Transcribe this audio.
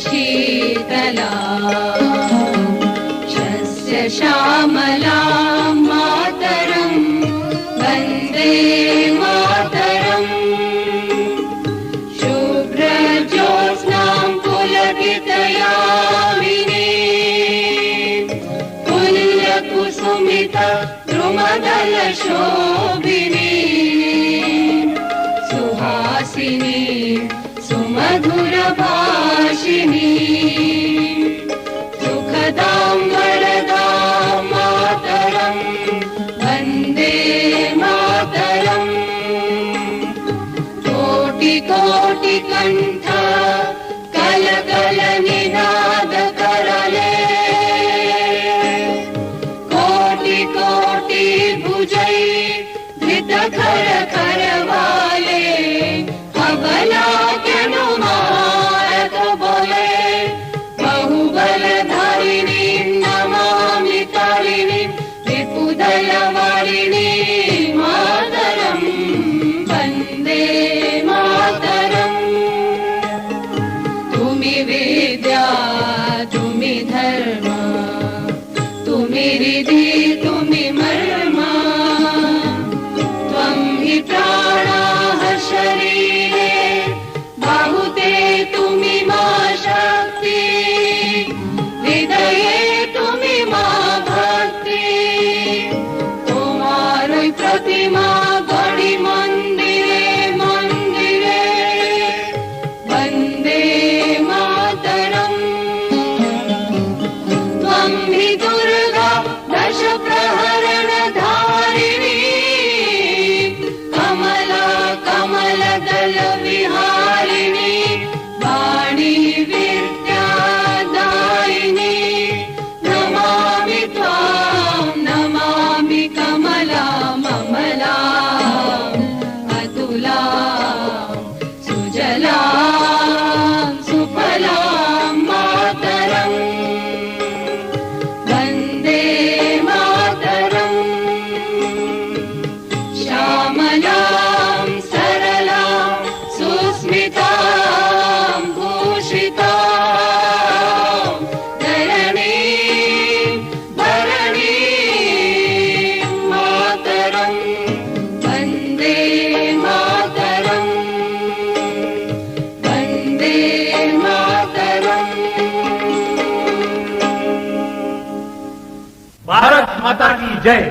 शीतला शस्य श्यामला मातरं वन्दे मातरम् शुभ्रज्योत्स्नां पुलकितयामिनी पुल्यकुसुमित द्रुमदलशोभिनी सुहासिनी सुमधुरभाषिणी सुखदां वरदां मातरं वन्दे मातरम् कोटिकोटिकण्ठ कलकलनिनादकरले कोटि भुजै धृतखर करवाले अबला मारक बोले बहुबलधारिणी नमामि तारिणी विपुदलवारिणी मातरं वन्दे मातरम् तुमि विद्या तुमि धर्म तुमि रिधि तुमि मर्मा त्वं हि प्राणाः शरीरे बाहुते तुमि मा शक्ति हृदये तुमि मा भक्ति तुम्हारी प्रतिमा गढ़ी मंदिरे मंदिरे वन्दे मातरम् त्वं हि दुर्गा दश प्रहरण धारिणी कमला कमलदल विहारिणी वाणी विद्यादायिनी नमामि त्वां नमामि कमला ममला अतुला सुजला सुफला मातरम् वन्दे मातरम् श्यामलां सरलां सुस्मितां भूषितां धरणीं भरणीं मातरं वन्दे मातरम् वन्दे मातरम्। भारत माता की जय।